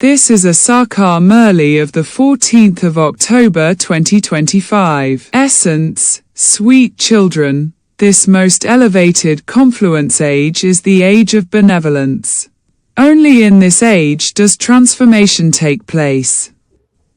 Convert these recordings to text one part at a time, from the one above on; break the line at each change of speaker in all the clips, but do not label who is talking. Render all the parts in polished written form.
This is a Sakar Murli of the 14th of October 2025. Essence, sweet children, this most elevated confluence age is the age of benevolence. Only in this age does transformation take place.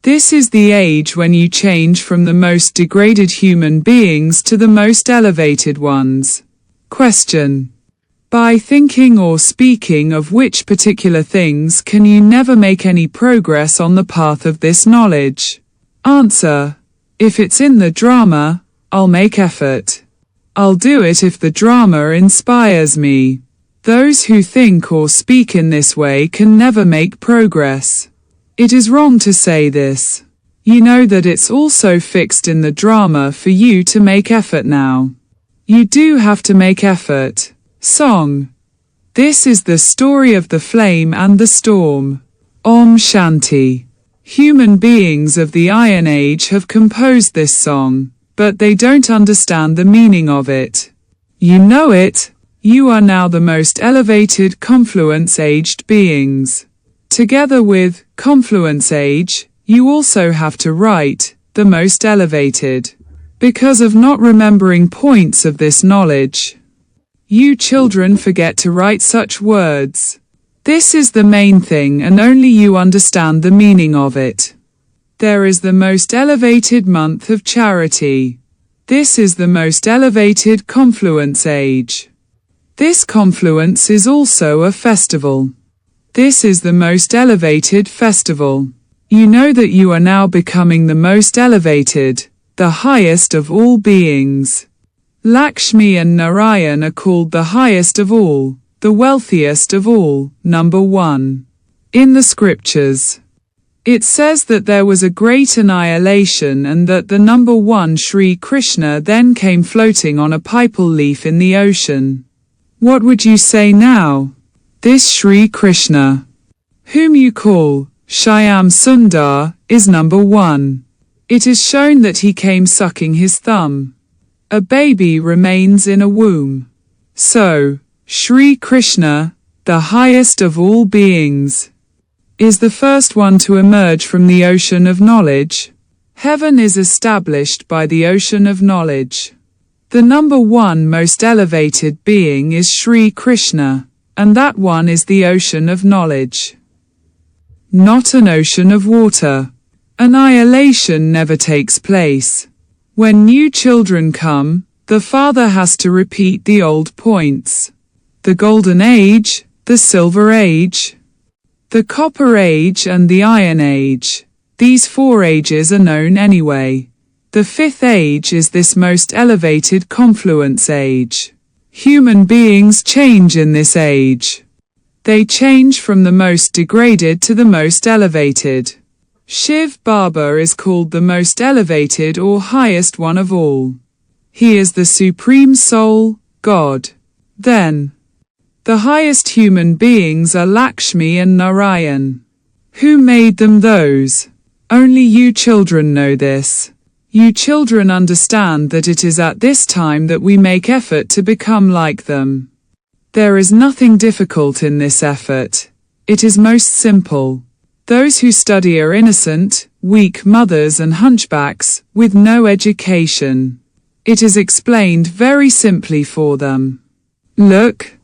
This is the age when you change from the most degraded human beings to the most elevated ones. Question. By thinking or speaking of which particular things can you never make any progress on the path of this knowledge? Answer. If it's in the drama, I'll make effort. I'll do it if the drama inspires me. Those who think or speak in this way can never make progress. It is wrong to say this. You know that it's also fixed in the drama for you to make effort now. You do have to make effort. Song. This is the story of the flame and the storm. Om Shanti. Human beings of the Iron Age have composed this song, but they don't understand the meaning of it. You know it. You are now the most elevated confluence-aged beings. Together with confluence age, you also have to write the most elevated. Because of not remembering points of this knowledge, you children forget to write such words. This is the main thing and only you understand the meaning of it. There is the most elevated month of charity. This is the most elevated confluence age. This confluence is also a festival. This is the most elevated festival. You know that you are now becoming the most elevated, the highest of all beings. Lakshmi and Narayan are called the highest of all, the wealthiest of all, number one. In the scriptures, it says that there was a great annihilation and that the number one Sri Krishna then came floating on a pipal leaf in the ocean. What would you say now? This Sri Krishna, whom you call Shyam Sundar, is number one. It is shown that he came sucking his thumb. A baby remains in a womb. So, Sri Krishna, the highest of all beings, is the first one to emerge from the ocean of knowledge. Heaven is established by the ocean of knowledge. The number one most elevated being is Sri Krishna, and that one is the ocean of knowledge. Not an ocean of water. Annihilation never takes place. When new children come, the father has to repeat the old points. The golden age, the silver age, the copper age and the iron age. These four ages are known anyway. The fifth age is this most elevated confluence age. Human beings change in this age. They change from the most degraded to the most elevated. Shivbaba is called the most elevated or highest one of all. He is the Supreme Soul, God. Then, the highest human beings are Lakshmi and Narayan. Who made them those? Only you children know this. You children understand that it is at this time that we make effort to become like them. There is nothing difficult in this effort. It is most simple. Those who study are innocent, weak mothers and hunchbacks, with no education. It is explained very simply for them. Look.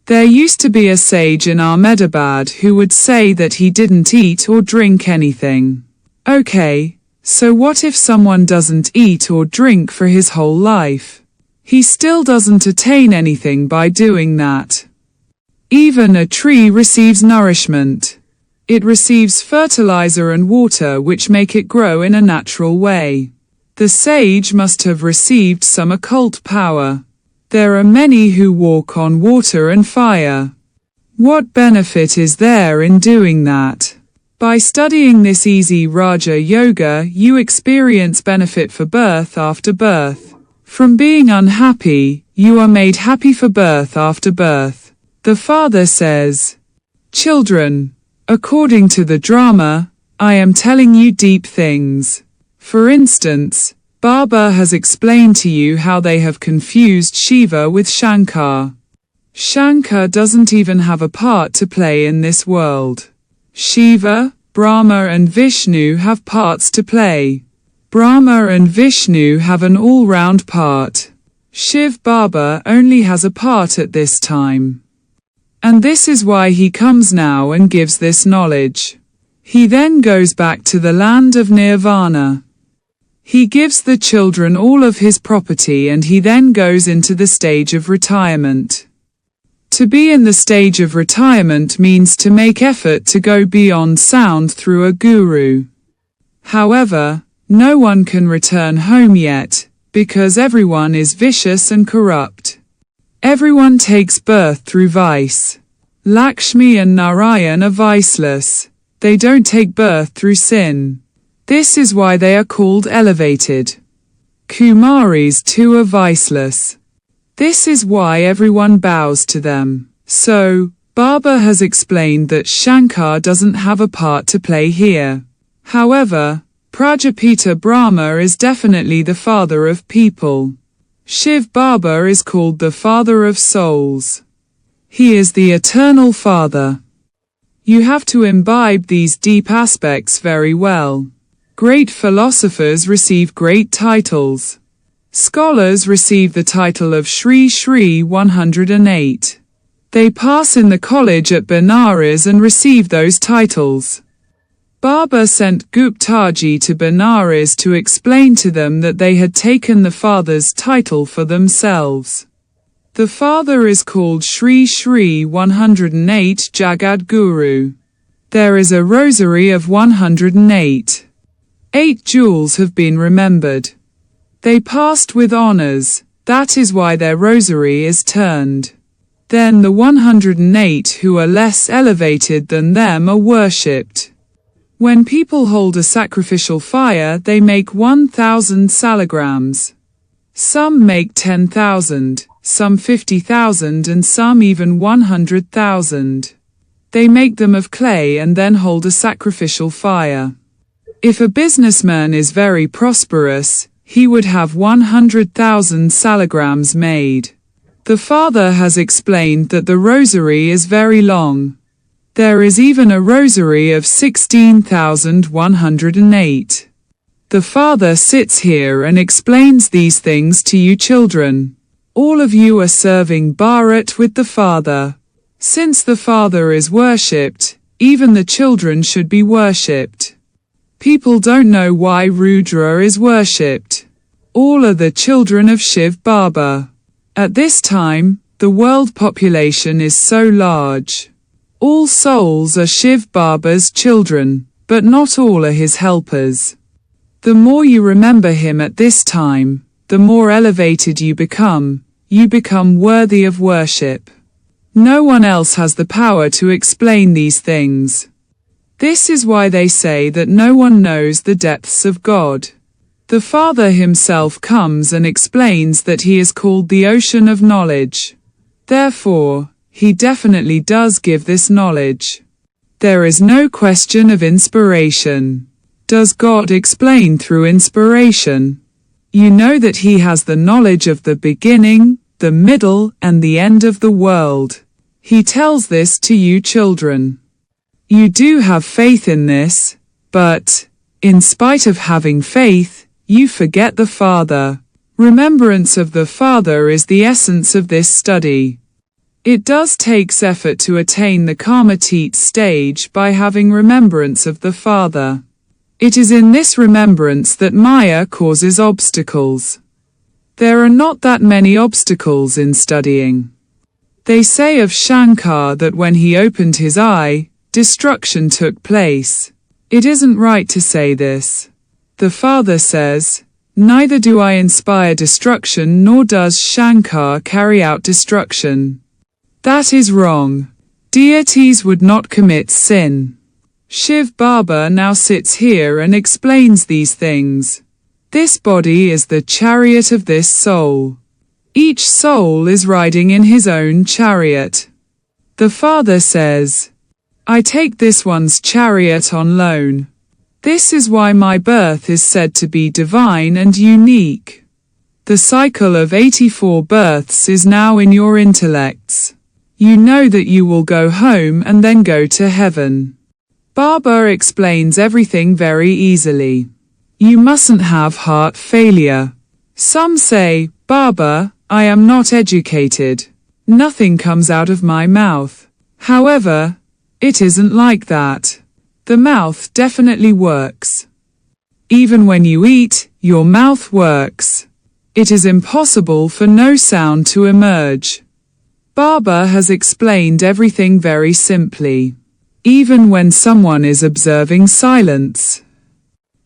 There used to be a sage in Ahmedabad who would say that he didn't eat or drink anything. Okay, so what if someone doesn't eat or drink for his whole life? He still doesn't attain anything by doing that. Even a tree receives nourishment. It receives fertilizer and water which make it grow in a natural way. The sage must have received some occult power. There are many who walk on water and fire. What benefit is there in doing that? By studying this easy Raja Yoga, you experience benefit for birth after birth. From being unhappy, you are made happy for birth after birth. The father says, "Children, according to the drama, I am telling you deep things. For instance, Baba has explained to you how they have confused Shiva with Shankar. Shankar doesn't even have a part to play in this world. Shiva, Brahma and Vishnu have parts to play. Brahma and Vishnu have an all-round part. Shivbaba only has a part at this time. And this is why he comes now and gives this knowledge. He then goes back to the land of Nirvana. He gives the children all of his property and he then goes into the stage of retirement. To be in the stage of retirement means to make effort to go beyond sound through a guru. However, no one can return home yet, because everyone is vicious and corrupt. Everyone takes birth through vice. Lakshmi and Narayan are viceless. They don't take birth through sin. This is why they are called elevated. Kumaris too are viceless. This is why everyone bows to them. So, Baba has explained that Shankar doesn't have a part to play here. However, Prajapita Brahma is definitely the father of people. Shivbaba is called the father of souls. He is the eternal father. You have to imbibe these deep aspects very well. Great philosophers receive great titles. Scholars receive the title of Shri Shri 108. They pass in the college at Benares and receive those titles. Baba sent Guptaji to Benares to explain to them that they had taken the father's title for themselves. The father is called Shri Shri 108 Jagadguru. There is a rosary of 108. 8 jewels have been remembered. They passed with honors, that is why their rosary is turned. Then the 108 who are less elevated than them are worshipped. When people hold a sacrificial fire, they make 1,000 salagrams. Some make 10,000, some 50,000 and some even 100,000. They make them of clay and then hold a sacrificial fire. If a businessman is very prosperous, he would have 100,000 salagrams made. The father has explained that the rosary is very long. There is even a rosary of 16,108. The father sits here and explains these things to you children. All of you are serving Bharat with the father. Since the father is worshipped, even the children should be worshipped. People don't know why Rudra is worshipped. All are the children of Shivbaba. At this time, the world population is so large. All souls are Shivbaba's children, but not all are his helpers. The more you remember him at this time, the more elevated you become worthy of worship. No one else has the power to explain these things. This is why they say that no one knows the depths of God. The Father himself comes and explains that he is called the ocean of knowledge. Therefore, he definitely does give this knowledge. There is no question of inspiration. Does God explain through inspiration? You know that he has the knowledge of the beginning, the middle, and the end of the world. He tells this to you children. You do have faith in this, but, in spite of having faith, you forget the Father. Remembrance of the Father is the essence of this study. It does takes effort to attain the Karmatit stage by having remembrance of the Father. It is in this remembrance that Maya causes obstacles. There are not that many obstacles in studying. They say of Shankar that when he opened his eye, destruction took place. It isn't right to say this. The Father says, neither do I inspire destruction nor does Shankar carry out destruction. That is wrong. Deities would not commit sin. Shivbaba now sits here and explains these things. This body is the chariot of this soul. Each soul is riding in his own chariot. The Father says, I take this one's chariot on loan. This is why my birth is said to be divine and unique. The cycle of 84 births is now in your intellects. You know that you will go home and then go to heaven. Baba explains everything very easily. You mustn't have heart failure. Some say, Baba, I am not educated. Nothing comes out of my mouth. However, it isn't like that. The mouth definitely works. Even when you eat, your mouth works. It is impossible for no sound to emerge. Baba has explained everything very simply. Even when someone is observing silence,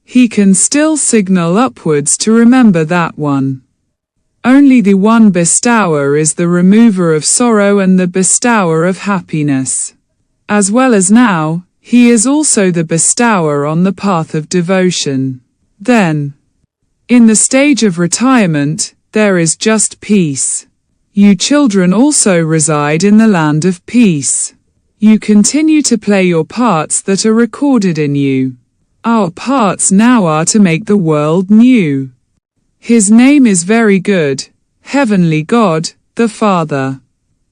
he can still signal upwards to remember that one. Only the one bestower is the remover of sorrow and the bestower of happiness. As well as now, he is also the bestower on the path of devotion. Then, in the stage of retirement, there is just peace. You children also reside in the land of peace. You continue to play your parts that are recorded in you. Our parts now are to make the world new. His name is very good, Heavenly God, the Father.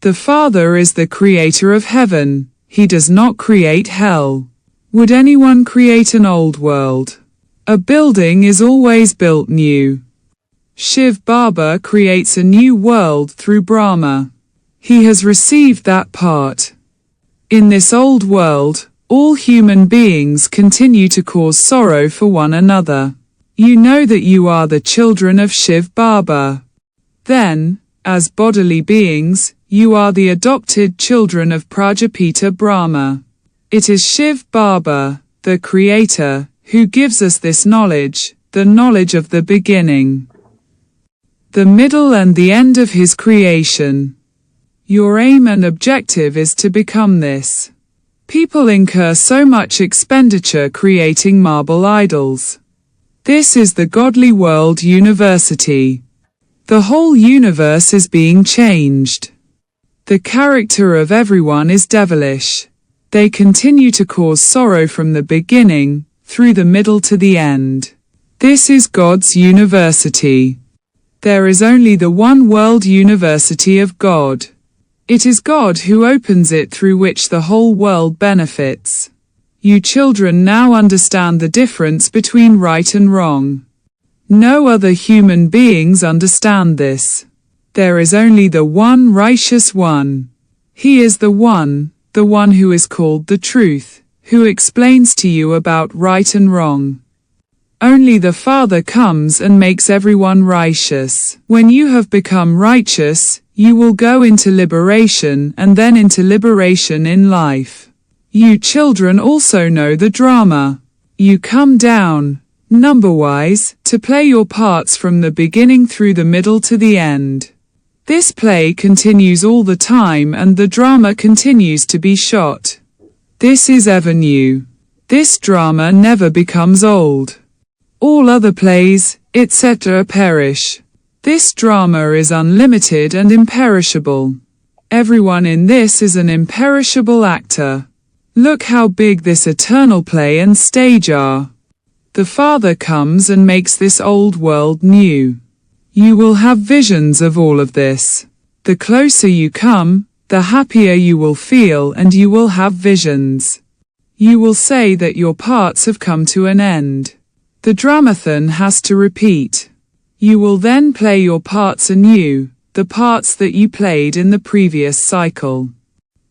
The Father is the creator of heaven. He does not create hell. Would anyone create an old world? A building is always built new. Shivbaba creates a new world through Brahma. He has received that part. In this old world, all human beings continue to cause sorrow for one another. You know that you are the children of Shivbaba. Then, as bodily beings, you are the adopted children of Prajapita Brahma. It is Shivbaba, the Creator, who gives us this knowledge, the knowledge of the beginning, the middle and the end of his creation. Your aim and objective is to become this. People incur so much expenditure creating marble idols. This is the godly world university. The whole universe is being changed. The character of everyone is devilish. They continue to cause sorrow from the beginning, through the middle to the end. This is God's university. There is only the one world university of God. It is God who opens it through which the whole world benefits. You children now understand the difference between right and wrong. No other human beings understand this. There is only the one righteous one. He is the one who is called the truth, who explains to you about right and wrong. Only the Father comes and makes everyone righteous. When you have become righteous, you will go into liberation and then into liberation in life. You children also know the drama. You come down, number-wise, to play your parts from the beginning through the middle to the end. This play continues all the time and the drama continues to be shot. This is ever new. This drama never becomes old. All other plays, etc. perish. This drama is unlimited and imperishable. Everyone in this is an imperishable actor. Look how big this eternal play and stage are. The Father comes and makes this old world new. You will have visions of all of this. The closer you come, the happier you will feel and you will have visions. You will say that your parts have come to an end. The dramathon has to repeat. You will then play your parts anew, the parts that you played in the previous cycle.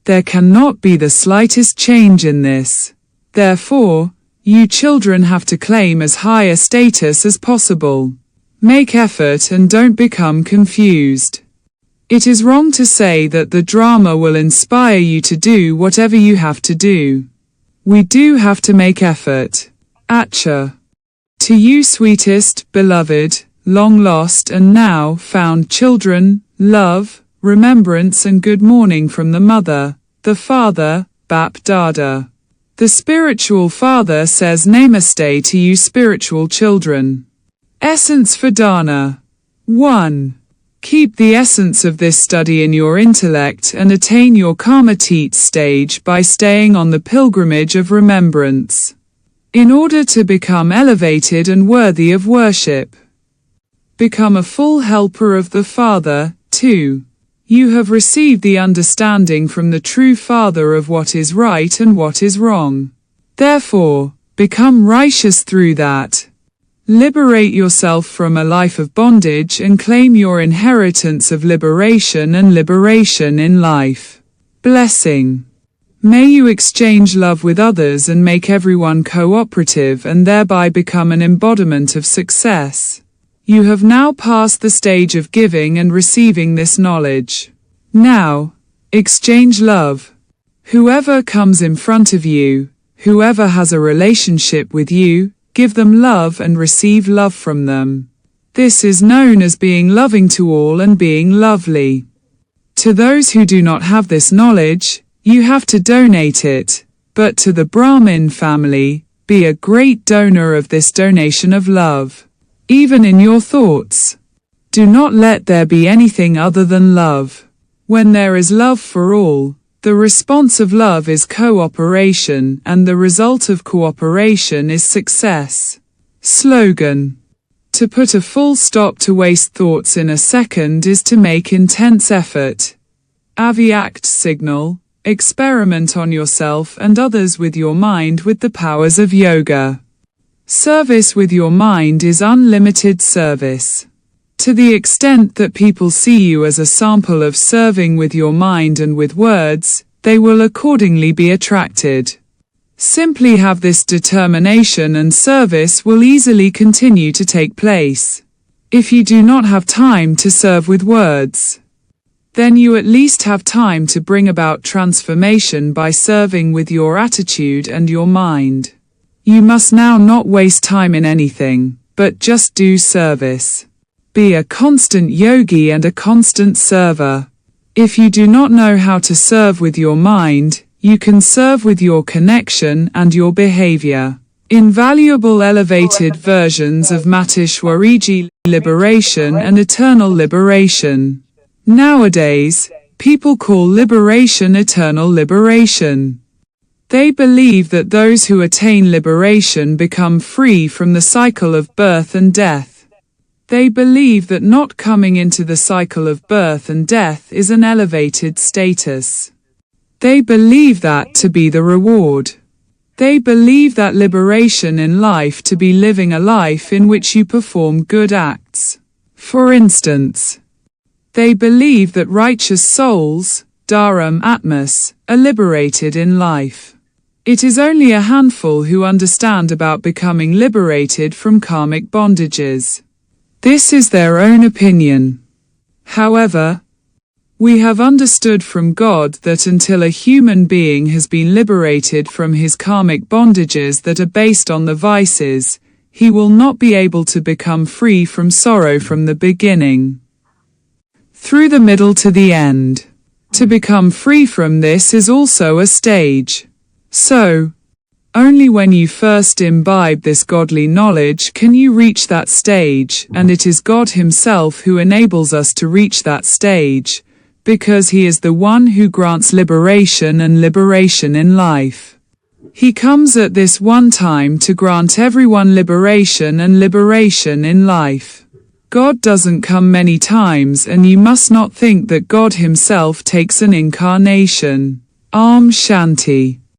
There cannot be the slightest change in this. Therefore, you children have to claim as high a status as possible. Make effort and don't become confused. It is wrong to say that the drama will inspire you to do whatever you have to do. We do have to make effort. Acha. To you sweetest, beloved, long lost and now found children, love, remembrance and good morning from the Mother, the Father, Bap Dada. The spiritual Father says Namaste to you spiritual children. Essence for Dana. 1. Keep the essence of this study in your intellect and attain your Karmatit stage by staying on the pilgrimage of remembrance. In order to become elevated and worthy of worship. Become a full helper of the Father. 2. You have received the understanding from the true Father of what is right and what is wrong. Therefore, become righteous through that. Liberate yourself from a life of bondage and claim your inheritance of liberation and liberation in life. Blessing. May you exchange love with others and make everyone cooperative and thereby become an embodiment of success. You have now passed the stage of giving and receiving this knowledge. Now, exchange love. Whoever comes in front of you, whoever has a relationship with you, give them love and receive love from them. This is known as being loving to all and being lovely. To those who do not have this knowledge, you have to donate it, but to the Brahmin family, be a great donor of this donation of love. Even in your thoughts. Do not let there be anything other than love. When there is love for all, the response of love is cooperation, and the result of cooperation is success. Slogan. To put a full stop to waste thoughts in a second is to make intense effort. Avyakt signal. Experiment on yourself and others with your mind with the powers of yoga. Service with your mind is unlimited service. To the extent that people see you as a sample of serving with your mind and with words, they will accordingly be attracted. Simply have this determination and service will easily continue to take place. If you do not have time to serve with words, then you at least have time to bring about transformation by serving with your attitude and your mind. You must now not waste time in anything, but just do service. Be a constant yogi and a constant server. If you do not know how to serve with your mind, you can serve with your connection and your behavior. Invaluable elevated versions of Matishwariji, liberation and eternal liberation. Nowadays, people call liberation eternal liberation. They believe that those who attain liberation become free from the cycle of birth and death. They believe that not coming into the cycle of birth and death is an elevated status. They believe that to be the reward. They believe that liberation in life to be living a life in which you perform good acts. For instance, they believe that righteous souls, Dharam Atmas, are liberated in life. It is only a handful who understand about becoming liberated from karmic bondages. This is their own opinion. However, we have understood from God that until a human being has been liberated from his karmic bondages that are based on the vices, he will not be able to become free from sorrow from the beginning through the middle to the end. To become free from this is also a stage. So, only when you first imbibe this godly knowledge can you reach that stage, and it is God Himself who enables us to reach that stage, because He is the one who grants liberation and liberation in life. He comes at this one time to grant everyone liberation and liberation in life. God doesn't come many times, and you must not think that God Himself takes an incarnation. Om Shanti.